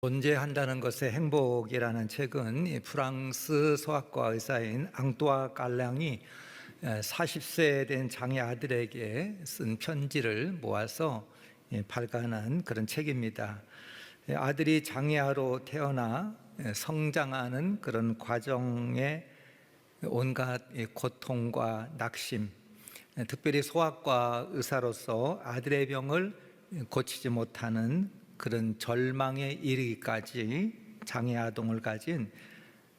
존재한다는 것의 행복이라는 책은 이 프랑스 소아과 의사인 앙뚜아 깔랑이 40세 된 장애 아들에게 쓴 편지를 모아서 발간한 그런 책입니다. 아들이 장애아로 태어나 성장하는 그런 과정에 온갖 고통과 낙심, 특별히 소아과 의사로서 아들의 병을 고치지 못하는 그런 절망에 이르기까지 장애 아동을 가진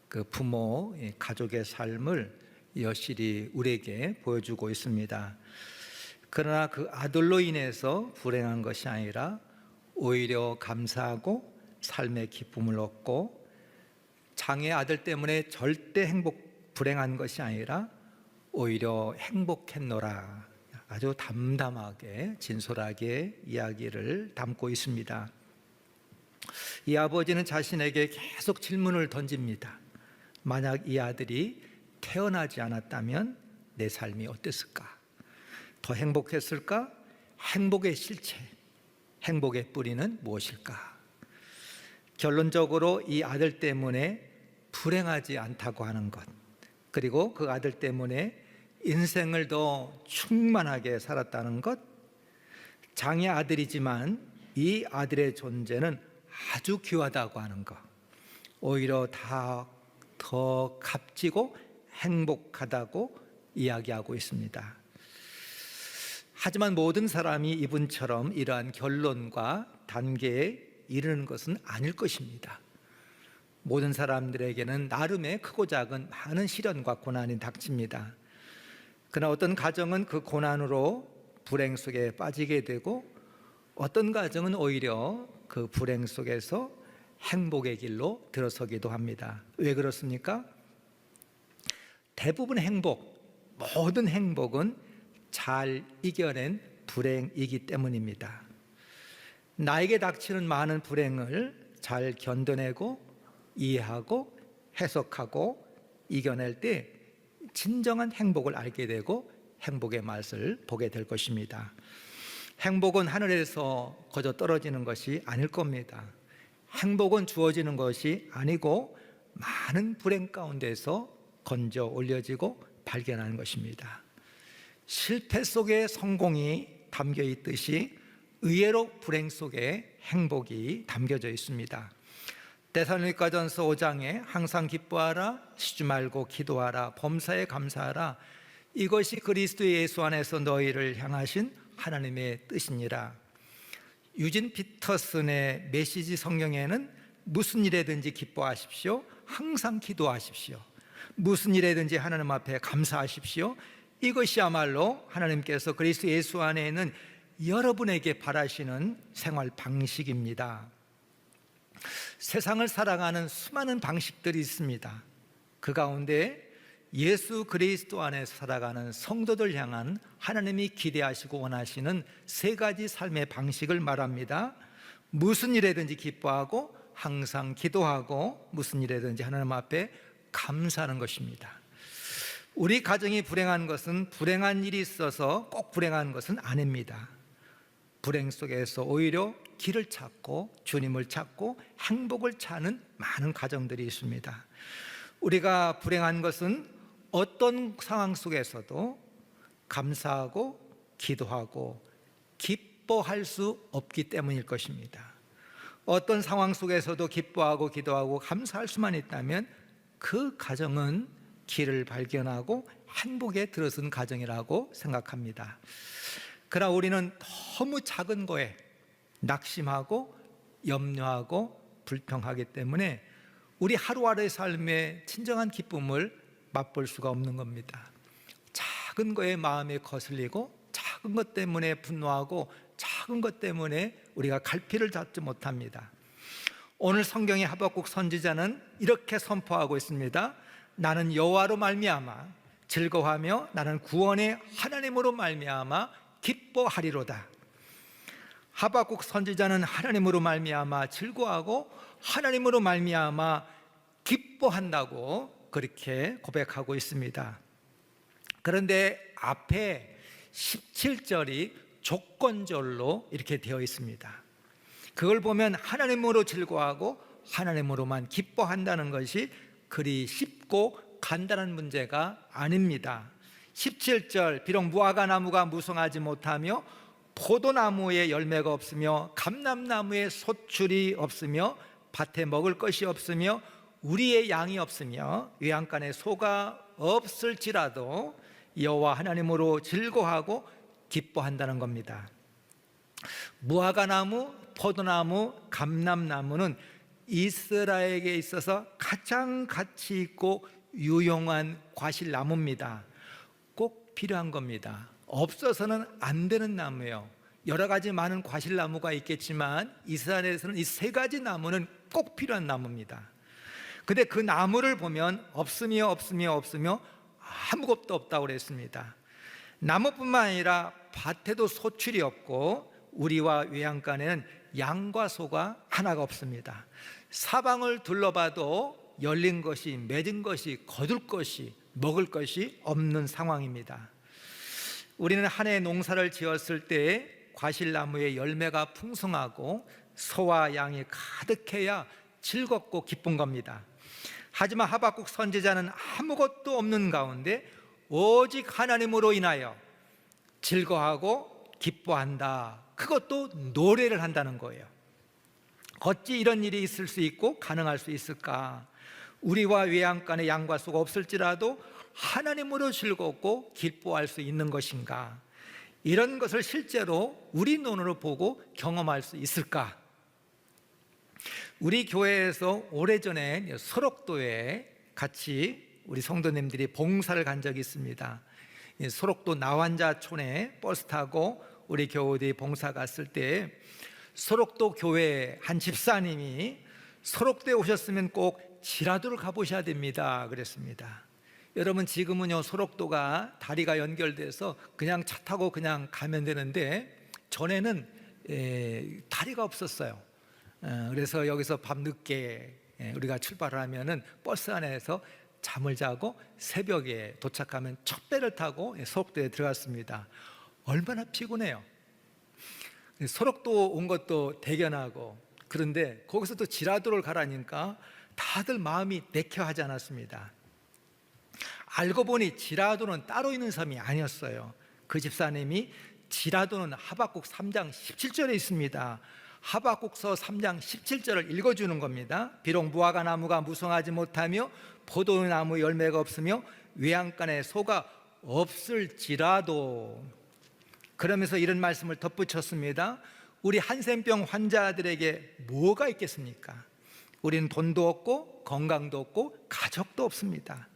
그 부모, 가족의 삶을 여실히 우리에게 보여주고 있습니다. 그러나 그 아들로 인해서 불행한 것이 아니라 오히려 감사하고 삶의 기쁨을 얻고, 장애 아들 때문에 절대 불행한 것이 아니라 오히려 행복했노라, 아주 담담하게 진솔하게 이야기를 담고 있습니다. 이 아버지는 자신에게 계속 질문을 던집니다. 만약 이 아들이 태어나지 않았다면 내 삶이 어땠을까? 더 행복했을까? 행복의 실체, 행복의 뿌리는 무엇일까? 결론적으로 이 아들 때문에 불행하지 않다고 하는 것, 그리고 그 아들 때문에 인생을 더 충만하게 살았다는 것, 장애 아들이지만 이 아들의 존재는 아주 귀하다고 하는 것, 오히려 더 값지고 행복하다고 이야기하고 있습니다. 하지만 모든 사람이 이분처럼 이러한 결론과 단계에 이르는 것은 아닐 것입니다. 모든 사람들에게는 나름의 크고 작은 많은 시련과 고난이 닥칩니다. 그러나 어떤 가정은 그 고난으로 불행 속에 빠지게 되고, 어떤 가정은 오히려 그 불행 속에서 행복의 길로 들어서기도 합니다. 왜 그렇습니까? 대부분 모든 행복은 잘 이겨낸 불행이기 때문입니다. 나에게 닥치는 많은 불행을 잘 견뎌내고 이해하고 해석하고 이겨낼 때 진정한 행복을 알게 되고 행복의 맛을 보게 될 것입니다. 행복은 하늘에서 거저 떨어지는 것이 아닐 겁니다. 행복은 주어지는 것이 아니고 많은 불행 가운데서 건져 올려지고 발견하는 것입니다. 실패 속에 성공이 담겨 있듯이 의외로 불행 속에 행복이 담겨져 있습니다. 데살로니가전서 5장에 항상 기뻐하라, 쉬지 말고 기도하라, 범사에 감사하라, 이것이 그리스도 예수 안에서 너희를 향하신 하나님의 뜻이니라. 유진 피터슨의 메시지 성경에는 무슨 일에든지 기뻐하십시오, 항상 기도하십시오, 무슨 일에든지 하나님 앞에 감사하십시오, 이것이야말로 하나님께서 그리스도 예수 안에 있는 여러분에게 바라시는 생활 방식입니다. 세상을 살아가는 수많은 방식들이 있습니다. 그 가운데 예수 그리스도 안에서 살아가는 성도들 향한 하나님이 기대하시고 원하시는 세 가지 삶의 방식을 말합니다. 무슨 일에든지 기뻐하고, 항상 기도하고, 무슨 일에든지 하나님 앞에 감사하는 것입니다. 우리 가정이 불행한 것은 불행한 일이 있어서 꼭 불행한 것은 아닙니다. 불행 속에서 오히려 길을 찾고 주님을 찾고 행복을 찾는 많은 가정들이 있습니다. 우리가 불행한 것은 어떤 상황 속에서도 감사하고 기도하고 기뻐할 수 없기 때문일 것입니다. 어떤 상황 속에서도 기뻐하고 기도하고 감사할 수만 있다면 그 가정은 길을 발견하고 행복에 들어선 가정이라고 생각합니다. 그러나 우리는 너무 작은 거에 낙심하고 염려하고 불평하기 때문에 우리 하루하루의 삶의 진정한 기쁨을 맛볼 수가 없는 겁니다. 작은 거에 마음이 거슬리고, 작은 것 때문에 분노하고, 작은 것 때문에 우리가 갈피를 잡지 못합니다. 오늘 성경의 하박국 선지자는 이렇게 선포하고 있습니다. 나는 여호와로 말미암아 즐거워하며 나는 구원의 하나님으로 말미암아 기뻐하리로다. 하박국 선지자는 하나님으로 말미암아 즐거워하고 하나님으로 말미암아 기뻐한다고 그렇게 고백하고 있습니다. 그런데 앞에 17절이 조건절로 이렇게 되어 있습니다. 그걸 보면 하나님으로 즐거워하고 하나님으로만 기뻐한다는 것이 그리 쉽고 간단한 문제가 아닙니다. 17절, 비록 무화과나무가 무성하지 못하며 포도나무에 열매가 없으며 감람나무에 소출이 없으며 밭에 먹을 것이 없으며 우리의 양이 없으며 외양간에 소가 없을지라도 여호와 하나님으로 즐거워하고 기뻐한다는 겁니다. 무화과나무, 포도나무, 감람나무는 이스라엘에게 있어서 가장 가치 있고 유용한 과실나무입니다. 꼭 필요한 겁니다. 없어서는 안 되는 나무예요. 여러 가지 많은 과실나무가 있겠지만 이스라엘에서는 이 세 가지 나무는 꼭 필요한 나무입니다. 근데 그 나무를 보면 없으며 아무것도 없다고 그랬습니다. 나무뿐만 아니라 밭에도 소출이 없고 우리와 외양간에는 양과 소가 하나가 없습니다. 사방을 둘러봐도 열린 것이, 맺은 것이, 거둘 것이, 먹을 것이 없는 상황입니다. 우리는 한 해 농사를 지었을 때 과실나무의 열매가 풍성하고 소와 양이 가득해야 즐겁고 기쁜 겁니다. 하지만 하박국 선지자는 아무것도 없는 가운데 오직 하나님으로 인하여 즐거워하고 기뻐한다. 그것도 노래를 한다는 거예요. 어찌 이런 일이 있을 수 있고 가능할 수 있을까? 우리와 외양간에 양과 소가 없을지라도 하나님으로 즐겁고 기뻐할 수 있는 것인가? 이런 것을 실제로 우리 눈으로 보고 경험할 수 있을까? 우리 교회에서 오래전에 소록도에 같이 우리 성도님들이 봉사를 간 적이 있습니다. 소록도 나환자촌에 버스 타고 우리 교우들이 봉사 갔을 때 소록도 교회 한 집사님이 소록도에 오셨으면 꼭 지라도를 가보셔야 됩니다 그랬습니다. 여러분, 지금은요 소록도가 다리가 연결돼서 그냥 차 타고 그냥 가면 되는데 전에는 다리가 없었어요. 그래서 여기서 밤늦게 우리가 출발을 하면은 버스 안에서 잠을 자고 새벽에 도착하면 첫 배를 타고 소록도에 들어갔습니다. 얼마나 피곤해요. 소록도 온 것도 대견하고, 그런데 거기서 또 지라도를 가라니까 다들 마음이 내켜하지 않았습니다. 알고 보니 지라도는 따로 있는 섬이 아니었어요. 그 집사님이 지라도는 하박국 3장 17절에 있습니다. 하박국서 3장 17절을 읽어주는 겁니다. 비록 무화과나무가 무성하지 못하며 포도나무 열매가 없으며 외양간에 소가 없을지라도, 그러면서 이런 말씀을 덧붙였습니다. 우리 한센병 환자들에게 뭐가 있겠습니까? 우리는 돈도 없고 건강도 없고 가족도 없습니다.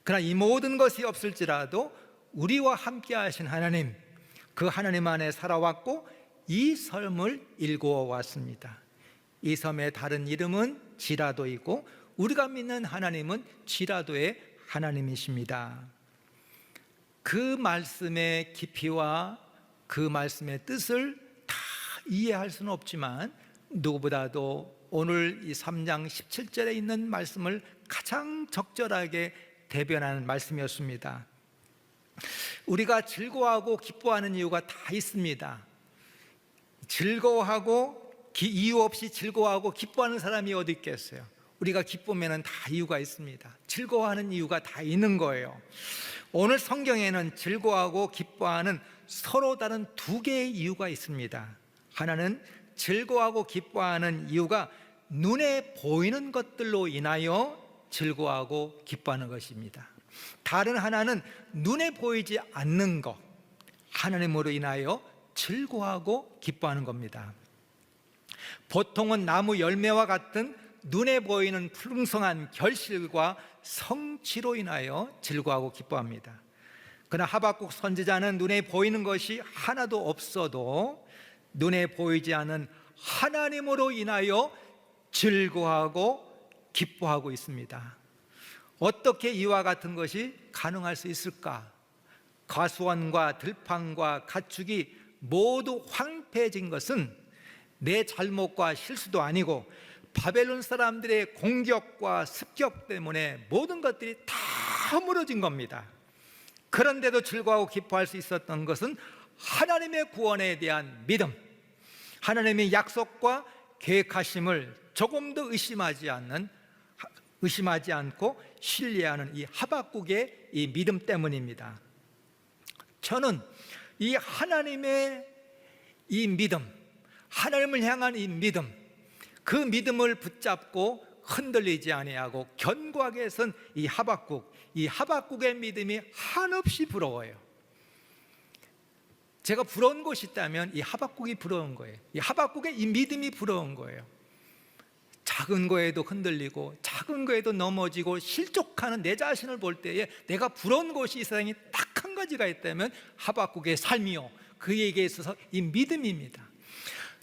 그러나 이 모든 것이 없을지라도 우리와 함께 하신 하나님, 그 하나님 안에 살아왔고 이 삶을 일구어왔습니다. 이 섬의 다른 이름은 지라도이고 우리가 믿는 하나님은 지라도의 하나님이십니다. 그 말씀의 깊이와 그 말씀의 뜻을 다 이해할 수는 없지만 누구보다도 오늘 이 3장 17절에 있는 말씀을 가장 적절하게 대변하는 말씀이었습니다. 우리가 즐거워하고 기뻐하는 이유가 다 있습니다. 즐거워하고 이유 없이 즐거워하고 기뻐하는 사람이 어디 있겠어요? 우리가 기쁘면 다 이유가 있습니다. 즐거워하는 이유가 다 있는 거예요. 오늘 성경에는 즐거워하고 기뻐하는 서로 다른 두 개의 이유가 있습니다. 하나는 즐거워하고 기뻐하는 이유가 눈에 보이는 것들로 인하여 즐거워하고 기뻐하는 것입니다. 다른 하나는 눈에 보이지 않는 것, 하나님으로 인하여 즐거워하고 기뻐하는 겁니다. 보통은 나무 열매와 같은 눈에 보이는 풍성한 결실과 성취로 인하여 즐거워하고 기뻐합니다. 그러나 하박국 선지자는 눈에 보이는 것이 하나도 없어도 눈에 보이지 않은 하나님으로 인하여 즐거워하고 기뻐하고 있습니다. 어떻게 이와 같은 것이 가능할 수 있을까? 과수원과 들판과 가축이 모두 황폐해진 것은 내 잘못과 실수도 아니고 바벨론 사람들의 공격과 습격 때문에 모든 것들이 다 무너진 겁니다. 그런데도 즐거워하고 기뻐할 수 있었던 것은 하나님의 구원에 대한 믿음, 하나님의 약속과 계획하심을 조금도 의심하지 않고 신뢰하는 이 하박국의 이 믿음 때문입니다. 저는 이 하나님의 이 믿음, 하나님을 향한 이 믿음, 그 믿음을 붙잡고 흔들리지 아니하고 견고하게 선 이 하박국의 믿음이 한없이 부러워요. 제가 부러운 것이 있다면 이 하박국이 부러운 거예요. 이 하박국의 이 믿음이 부러운 거예요. 작은 거에도 흔들리고 작은 거에도 넘어지고 실족하는 내 자신을 볼 때에 내가 부러운 것이 이 세상에 딱 한 가지가 있다면 하박국의 삶이요, 그에게 있어서 이 믿음입니다.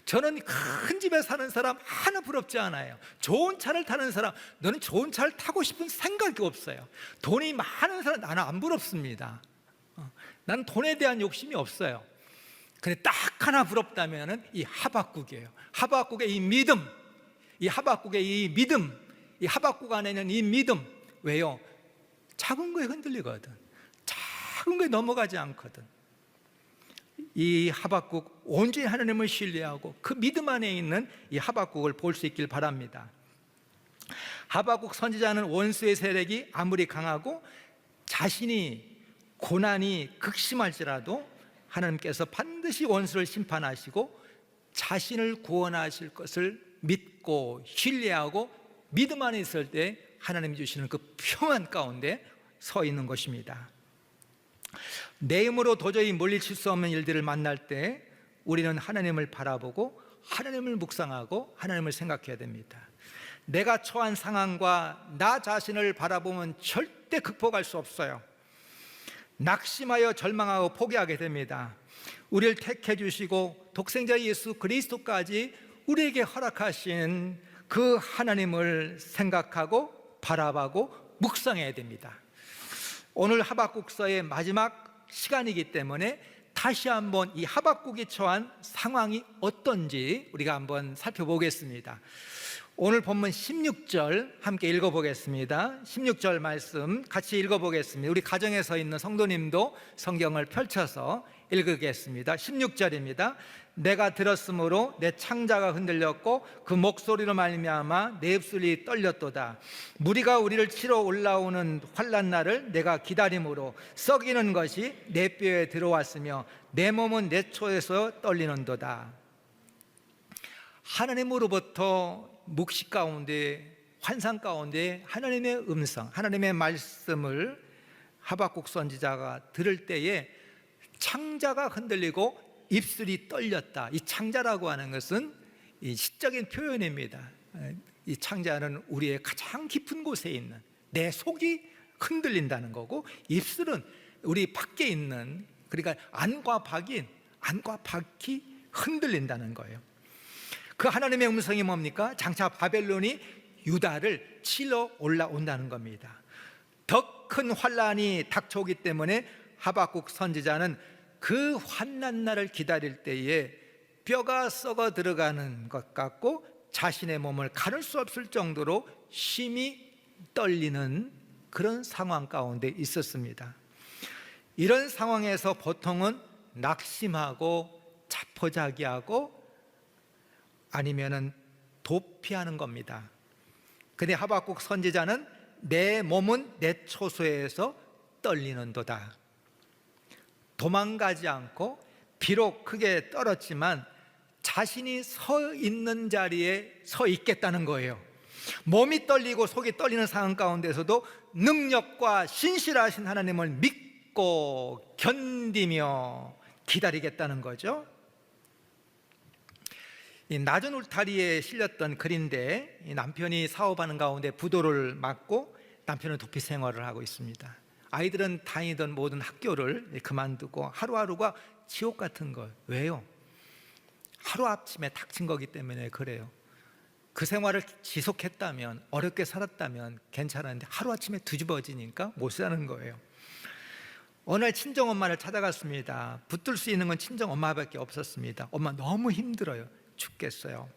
저는 큰 집에 사는 사람 하나 부럽지 않아요. 좋은 차를 타는 사람, 너는 좋은 차를 타고 싶은 생각이 없어요. 돈이 많은 사람 나는 안 부럽습니다. 나는 돈에 대한 욕심이 없어요. 근데 딱 하나 부럽다면 이 하박국이에요. 하박국의 이 믿음, 이 하박국 안에는 이 믿음. 왜요? 작은 거에 흔들리거든. 작은 거에 넘어가지 않거든. 이 하박국 온전히 하나님을 신뢰하고 그 믿음 안에 있는 이 하박국을 볼 수 있길 바랍니다. 하박국 선지자는 원수의 세력이 아무리 강하고 자신이 고난이 극심할지라도 하나님께서 반드시 원수를 심판하시고 자신을 구원하실 것을 믿고 신뢰하고 믿음 안에 있을 때 하나님이 주시는 그 평안 가운데 서 있는 것입니다. 내 힘으로 도저히 물리칠 수 없는 일들을 만날 때 우리는 하나님을 바라보고 하나님을 묵상하고 하나님을 생각해야 됩니다. 내가 처한 상황과 나 자신을 바라보면 절대 극복할 수 없어요. 낙심하여 절망하고 포기하게 됩니다. 우리를 택해 주시고 독생자 예수 그리스도까지 우리에게 허락하신 그 하나님을 생각하고 바라보고 묵상해야 됩니다. 오늘 하박국서의 마지막 시간이기 때문에 다시 한번 이 하박국이 처한 상황이 어떤지 우리가 한번 살펴보겠습니다. 오늘 본문 16절 함께 읽어보겠습니다. 16절 말씀 같이 읽어보겠습니다. 우리 가정에 서 있는 성도님도 성경을 펼쳐서 읽겠습니다. 16절입니다. 내가 들었으므로 내 창자가 흔들렸고 그 목소리로 말미암아 내 입술이 떨렸도다. 무리가 우리를 치러 올라오는 환난 날을 내가 기다림으로 썩이는 것이 내 뼈에 들어왔으며 내 몸은 내 초에서 떨리는도다. 하나님으로부터 묵시 가운데 환상 가운데 하나님의 음성, 하나님의 말씀을 하박국 선지자가 들을 때에 창자가 흔들리고 입술이 떨렸다. 이 창자라고 하는 것은 이 시적인 표현입니다. 이 창자는 우리의 가장 깊은 곳에 있는 내 속이 흔들린다는 거고, 입술은 우리 밖에 있는, 그러니까 안과 밖이 흔들린다는 거예요. 그 하나님의 음성이 뭡니까? 장차 바벨론이 유다를 치러 올라온다는 겁니다. 더 큰 환란이 닥쳐오기 때문에 하박국 선지자는 그 환난 날을 기다릴 때에 뼈가 썩어 들어가는 것 같고 자신의 몸을 가눌 수 없을 정도로 심히 떨리는 그런 상황 가운데 있었습니다. 이런 상황에서 보통은 낙심하고 자포자기하고 아니면은 도피하는 겁니다. 근데 하박국 선지자는 내 몸은 내 초소에서 떨리는도다. 도망가지 않고 비록 크게 떨었지만 자신이 서 있는 자리에 서 있겠다는 거예요. 몸이 떨리고 속이 떨리는 상황 가운데서도 능력과 신실하신 하나님을 믿고 견디며 기다리겠다는 거죠. 이 낮은 울타리에 실렸던 글인데, 이 남편이 사업하는 가운데 부도를 맞고 남편은 도피 생활을 하고 있습니다. 아이들은 다니던 모든 학교를 그만두고 하루하루가 지옥 같은 거. 왜요? 하루아침에 닥친 거기 때문에 그래요. 그 생활을 지속했다면, 어렵게 살았다면 괜찮았는데 하루아침에 뒤집어지니까 못 사는 거예요. 어느 날 친정엄마를 찾아갔습니다. 붙들 수 있는 건 친정엄마밖에 없었습니다. 엄마 너무 힘들어요. 죽겠어요.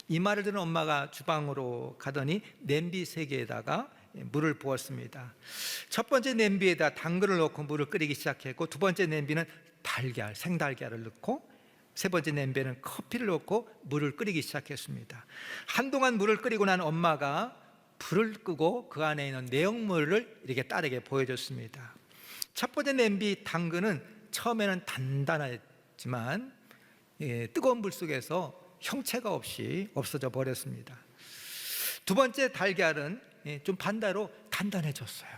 이 말을 들은 엄마가 주방으로 가더니 냄비 3개에다가 물을 부었습니다. 첫 번째 냄비에다 당근을 넣고 물을 끓이기 시작했고, 두 번째 냄비는 생달걀을 넣고 세 번째 냄비에는 커피를 넣고 물을 끓이기 시작했습니다. 한동안 물을 끓이고 난 엄마가 불을 끄고 그 안에 있는 내용물을 이렇게 딸에게 보여줬습니다. 첫 번째 냄비 당근은 처음에는 단단했지만 뜨거운 물 속에서 형체가 없이 없어져 버렸습니다. 두 번째 달걀은 좀 반대로 단단해졌어요.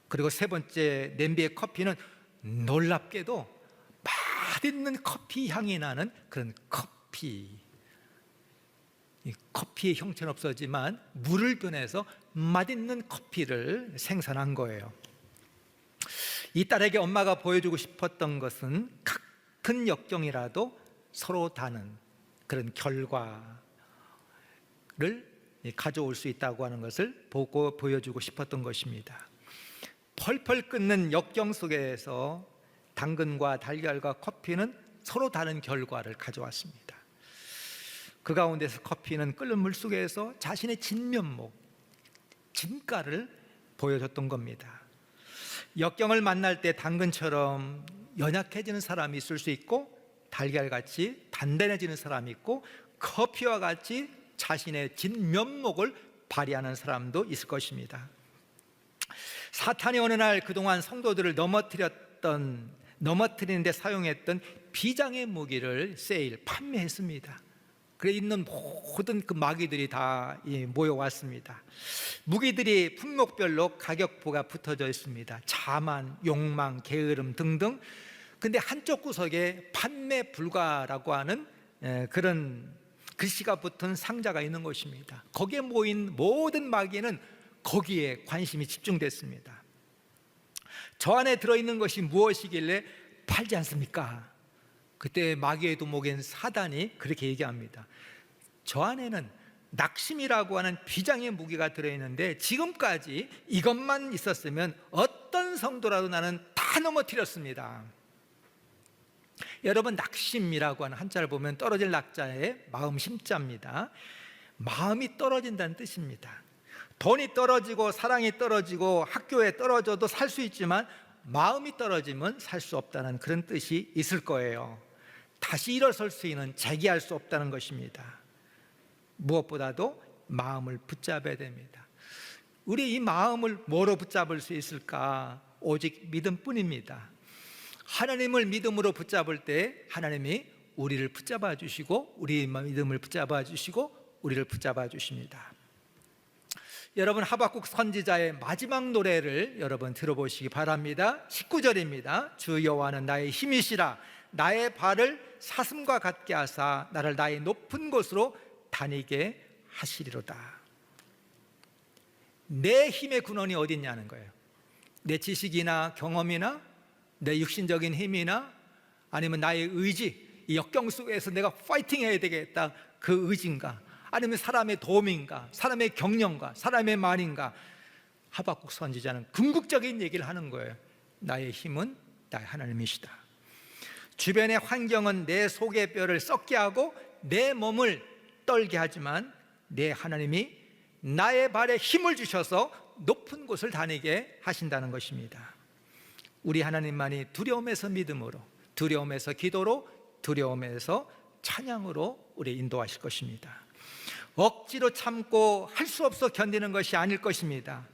그리고 세 번째 냄비의 커피는 놀랍게도 맛있는 커피 향이 나는 그런 커피. 이 커피의 형체는 없어지만 물을 변해서 맛있는 커피를 생산한 거예요. 이 딸에게 엄마가 보여주고 싶었던 것은 같은 역경이라도 서로 다른 그런 결과를 가져올 수 있다고 하는 것을 보고 보여주고 싶었던 것입니다. 펄펄 끓는 역경 속에서 당근과 달걀과 커피는 서로 다른 결과를 가져왔습니다. 그 가운데서 커피는 끓는 물 속에서 자신의 진면목, 진가를 보여줬던 겁니다. 역경을 만날 때 당근처럼 연약해지는 사람이 있을 수 있고, 달걀같이 단단해지는 사람이 있고, 커피와 같이 자신의 진면목을 발휘하는 사람도 있을 것입니다. 사탄이 어느 날 그동안 성도들을 넘어뜨리는데 사용했던 비장의 무기를 판매했습니다. 그래 있는 모든 그 마귀들이 다 모여왔습니다. 무기들이 품목별로 가격표가 붙어져 있습니다. 자만, 욕망, 게으름 등등. 근데 한쪽 구석에 판매 불가라고 하는 그런 글씨가 붙은 상자가 있는 것입니다. 거기에 모인 모든 마귀는 거기에 관심이 집중됐습니다. 저 안에 들어있는 것이 무엇이길래 팔지 않습니까? 그때 마귀의 두목인 사단이 그렇게 얘기합니다. 저 안에는 낙심이라고 하는 비장의 무기가 들어있는데 지금까지 이것만 있었으면 어떤 성도라도 나는 다 넘어뜨렸습니다. 여러분, 낙심이라고 하는 한자를 보면 떨어질 낙자에 마음 심자입니다. 마음이 떨어진다는 뜻입니다. 돈이 떨어지고 사랑이 떨어지고 학교에 떨어져도 살 수 있지만 마음이 떨어지면 살 수 없다는 그런 뜻이 있을 거예요. 다시 일어설 수 있는, 재기할 수 없다는 것입니다. 무엇보다도 마음을 붙잡아야 됩니다. 우리 이 마음을 뭐로 붙잡을 수 있을까? 오직 믿음뿐입니다. 하나님을 믿음으로 붙잡을 때 하나님이 우리를 붙잡아 주시고, 우리 믿음을 붙잡아 주시고, 우리를 붙잡아 주십니다. 여러분, 하박국 선지자의 마지막 노래를 여러분 들어보시기 바랍니다. 19절입니다. 주 여호와는 나의 힘이시라. 나의 발을 사슴과 같게 하사 나를 나의 높은 곳으로 다니게 하시리로다. 내 힘의 근원이 어디 있냐는 거예요. 내 지식이나 경험이나 내 육신적인 힘이나 아니면 나의 의지, 이 역경 속에서 내가 파이팅 해야 되겠다, 그 의지인가? 아니면 사람의 도움인가? 사람의 경영가? 사람의 말인가? 하박국 선지자는 궁극적인 얘기를 하는 거예요. 나의 힘은 나의 하나님이시다. 주변의 환경은 내 속의 뼈를 썩게 하고 내 몸을 떨게 하지만 내 하나님이 나의 발에 힘을 주셔서 높은 곳을 다니게 하신다는 것입니다. 우리 하나님만이 두려움에서 믿음으로, 두려움에서 기도로, 두려움에서 찬양으로 우리 인도하실 것입니다. 억지로 참고 할 수 없어 견디는 것이 아닐 것입니다.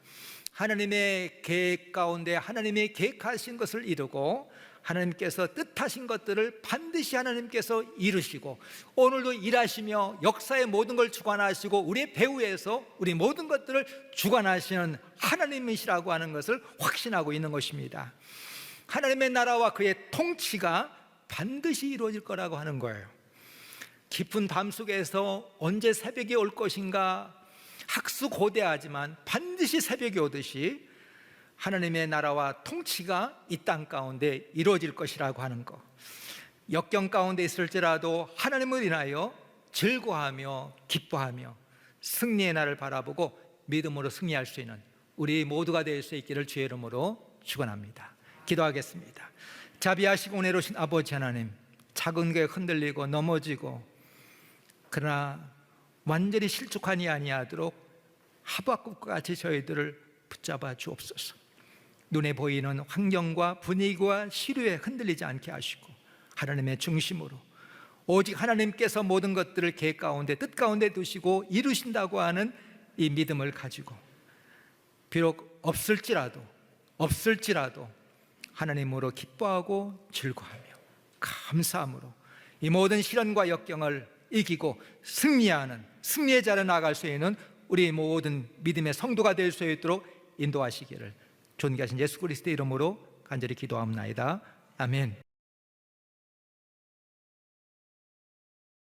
하나님의 계획 가운데 하나님의 계획하신 것을 이루고 하나님께서 뜻하신 것들을 반드시 하나님께서 이루시고 오늘도 일하시며 역사의 모든 걸 주관하시고 우리의 배후에서 우리 모든 것들을 주관하시는 하나님이시라고 하는 것을 확신하고 있는 것입니다. 하나님의 나라와 그의 통치가 반드시 이루어질 거라고 하는 거예요. 깊은 밤 속에서 언제 새벽이 올 것인가 학수고대하지만 반드시 새벽이 오듯이 하나님의 나라와 통치가 이 땅 가운데 이루어질 것이라고 하는 것, 역경 가운데 있을지라도 하나님을 인하여 즐거워하며 기뻐하며 승리의 날을 바라보고 믿음으로 승리할 수 있는 우리 모두가 될 수 있기를 주의 이름으로 축원합니다. 기도하겠습니다. 자비하시고 은혜로우신 아버지 하나님, 작은 게 흔들리고 넘어지고 그러나 완전히 실족하니 아니하도록 하박국과 같이 저희들을 붙잡아 주옵소서. 눈에 보이는 환경과 분위기와 시류에 흔들리지 않게 하시고 하나님의 중심으로 오직 하나님께서 모든 것들을 계획 가운데, 뜻 가운데 두시고 이루신다고 하는 이 믿음을 가지고 비록 없을지라도 하나님으로 기뻐하고 즐거워하며 감사함으로 이 모든 시련과 역경을 이기고 승리의 자로 나아갈 수 있는 우리 모든 믿음의 성도가 될 수 있도록 인도하시기를 존귀하신 예수 그리스도의 이름으로 간절히 기도합나이다. 아멘.